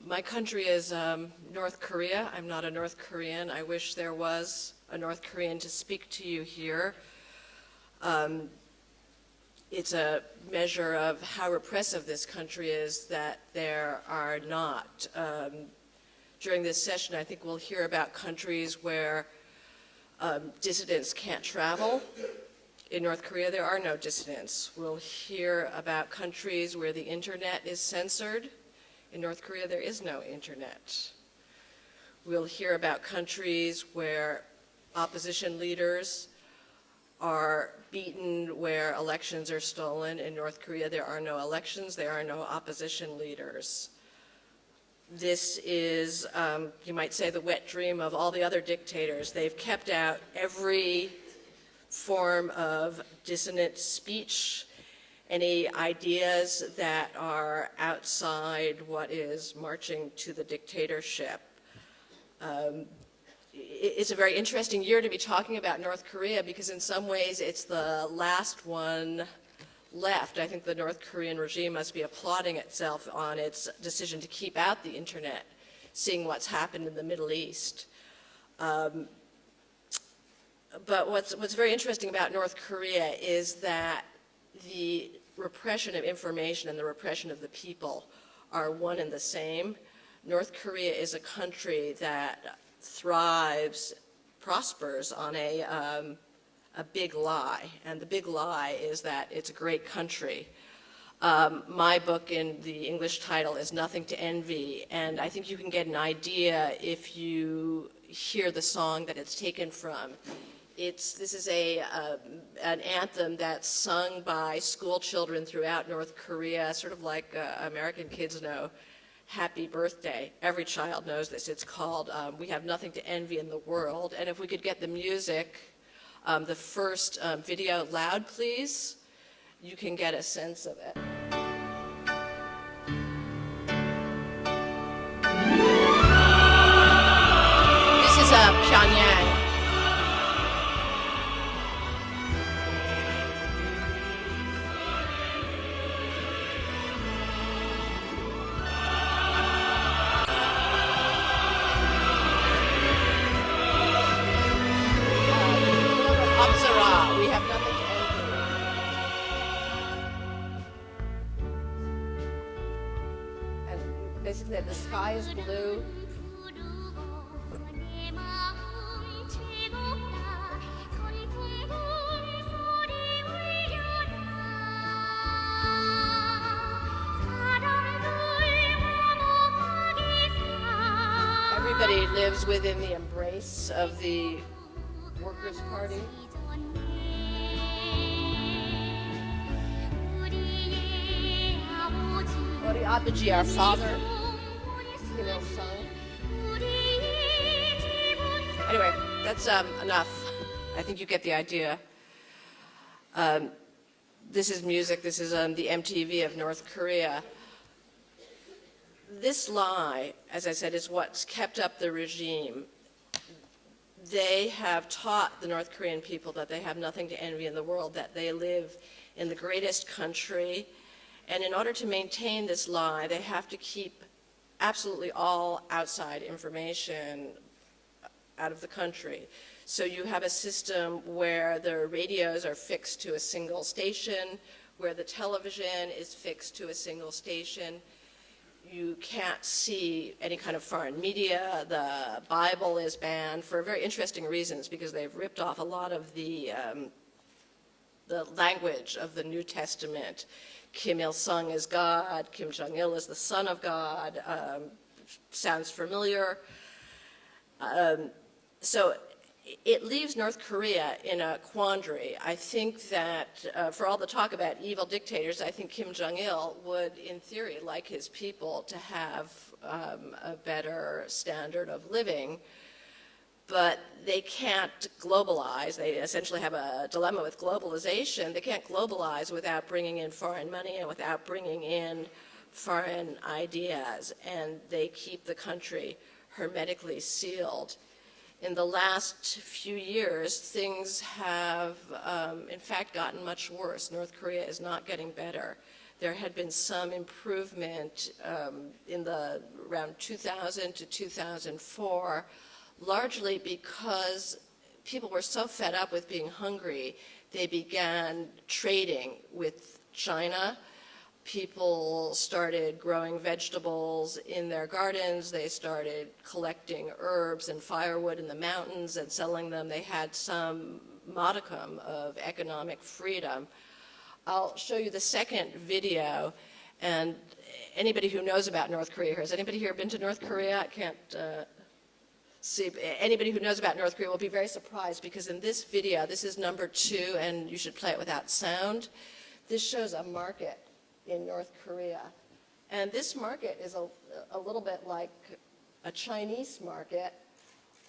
My country is North Korea. I'm not a North Korean. I wish there was a North Korean to speak to you here. It's a measure of how repressive this country is that there are not. During this session, I think we'll hear about countries where dissidents can't travel. In North Korea, there are no dissidents. We'll hear about countries where the internet is censored. In North Korea, there is no internet. We'll hear about countries where opposition leaders are beaten, where elections are stolen. In North Korea, there are no elections, there are no opposition leaders. This is, you might say, the wet dream of all the other dictators. They've kept out every form of dissonant speech, any ideas that are outside what is marching to the dictatorship. It's a very interesting year to be talking about North Korea because in some ways it's the last one left. I think the North Korean regime must be applauding itself on its decision to keep out the internet, seeing what's happened in the Middle East. But what's very interesting about North Korea is that the repression of information and the repression of the people are one and the same. North Korea is a country that thrives, prospers on a big lie, and the big lie is that it's a great country. My book in the English title is Nothing to Envy, and I think you can get an idea if you hear the song that it's taken from. This is an anthem that's sung by school children throughout North Korea, sort of like American kids know Happy Birthday. Every child knows this. It's called We Have Nothing to Envy in the World. And if we could get the music, the first video loud, please, you can get a sense of it. This is Pyongyang. Basically, the sky is blue. Everybody lives within the embrace of the Workers' Party. Ori Abaji, our father. Anyway, that's enough. I think you get the idea. This is music. This is the MTV of North Korea. This lie, as I said, is what's kept up the regime. They have taught the North Korean people that they have nothing to envy in the world, that they live in the greatest country. And in order to maintain this lie, they have to keep absolutely all outside information out of the country. So you have a system where the radios are fixed to a single station, where the television is fixed to a single station. You can't see any kind of foreign media. The Bible is banned for very interesting reasons because they've ripped off a lot of the language of the New Testament. Kim Il-sung is God, Kim Jong-il is the son of God, sounds familiar. So it leaves North Korea in a quandary. I think that for all the talk about evil dictators, I think Kim Jong-il would, in theory, like his people to have a better standard of living. But they can't globalize. They essentially have a dilemma with globalization. They can't globalize without bringing in foreign money and without bringing in foreign ideas. And they keep the country hermetically sealed. In the last few years, things have, in fact, gotten much worse. North Korea is not getting better. there had been some improvement in the around 2000 to 2004, largely because people were so fed up with being hungry, they began trading with China. People started growing vegetables in their gardens. They started collecting herbs and firewood in the mountains and selling them. They had some modicum of economic freedom. I'll show you the second video, and anybody who knows about North Korea here, has anybody here been to North Korea? I can't see. Anybody who knows about North Korea will be very surprised, because in this video, this is number 2, and you should play it without sound. This shows a market in North Korea. And this market is a little bit like a Chinese market.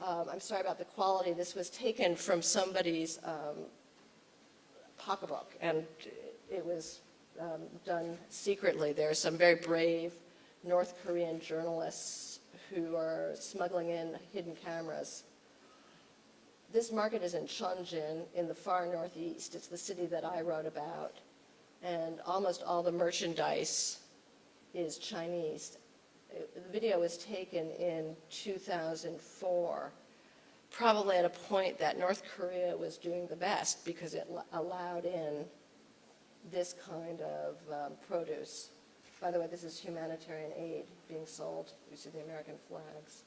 I'm sorry about the quality. This was taken from somebody's pocketbook, and it was done secretly. There are some very brave North Korean journalists who are smuggling in hidden cameras. This market is in Chongjin in the far northeast. It's the city that I wrote about. And almost all the merchandise is Chinese. The video was taken in 2004, probably at a point that North Korea was doing the best because it allowed in this kind of produce. By the way, this is humanitarian aid being sold. You see the American flags.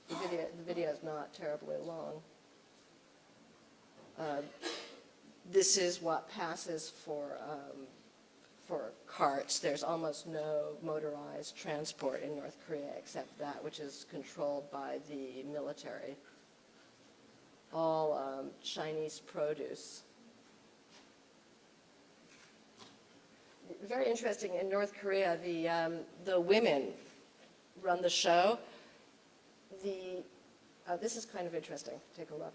The video is not terribly long. This is what passes for carts. There's almost no motorized transport in North Korea except that which is controlled by the military. All Chinese produce. Very interesting, in North Korea, the women run the show. This is kind of interesting. Take a look.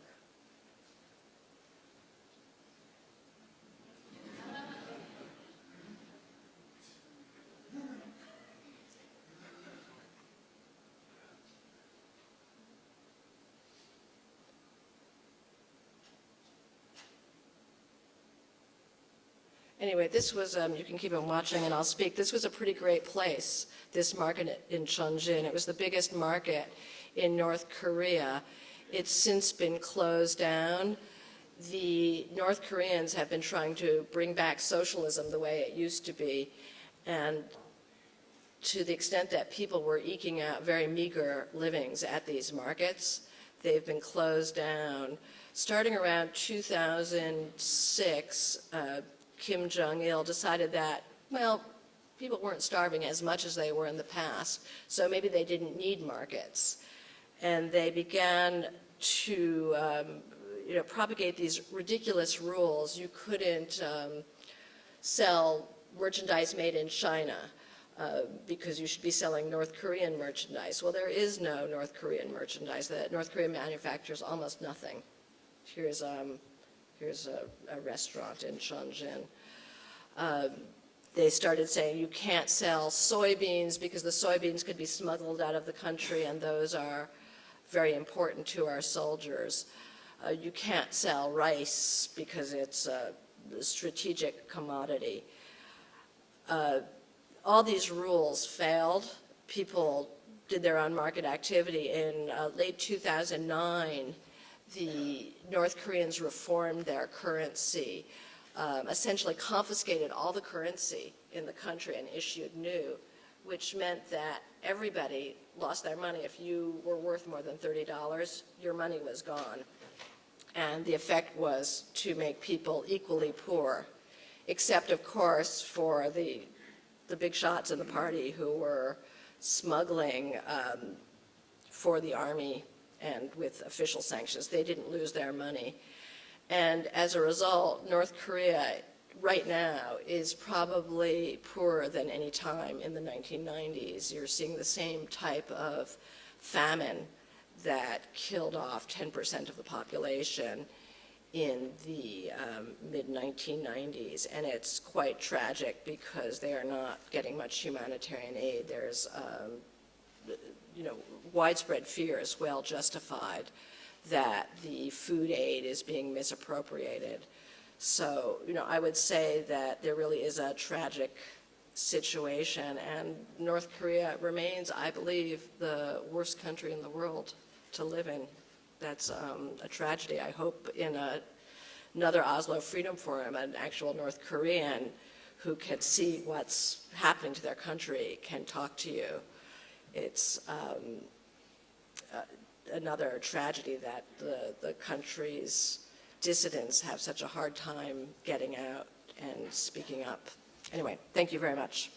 Anyway, this was, you can keep on watching and I'll speak. This was a pretty great place, this market in Chongjin. It was the biggest market in North Korea. It's since been closed down. The North Koreans have been trying to bring back socialism the way it used to be. And to the extent that people were eking out very meager livings at these markets, they've been closed down. Starting around 2006, Kim Jong-il decided that, well, people weren't starving as much as they were in the past, so maybe they didn't need markets. And they began to propagate these ridiculous rules. You couldn't sell merchandise made in China because you should be selling North Korean merchandise. Well, there is no North Korean merchandise. The North Korea manufactures almost nothing. Here's a restaurant in Chongjin. They started saying you can't sell soybeans because the soybeans could be smuggled out of the country, and those are very important to our soldiers. You can't sell rice because it's a strategic commodity. All these rules failed. People did their own market activity. In late 2009, the North Koreans reformed their currency, essentially confiscated all the currency in the country and issued new, which meant that everybody lost their money. If you were worth more than $30, your money was gone. And the effect was to make people equally poor, except, of course, for the big shots in the party who were smuggling for the army and with official sanctions. They didn't lose their money. And as a result, North Korea right now is probably poorer than any time in the 1990s. You're seeing the same type of famine that killed off 10% of the population in the mid-1990s. And it's quite tragic because they are not getting much humanitarian aid. There's widespread fear is well justified that the food aid is being misappropriated. So, I would say that there really is a tragic situation, and North Korea remains, I believe, the worst country in the world to live in. That's a tragedy. I hope in another Oslo Freedom Forum, an actual North Korean who can see what's happening to their country can talk to you. It's another tragedy that the country's dissidents have such a hard time getting out and speaking up. Anyway, thank you very much.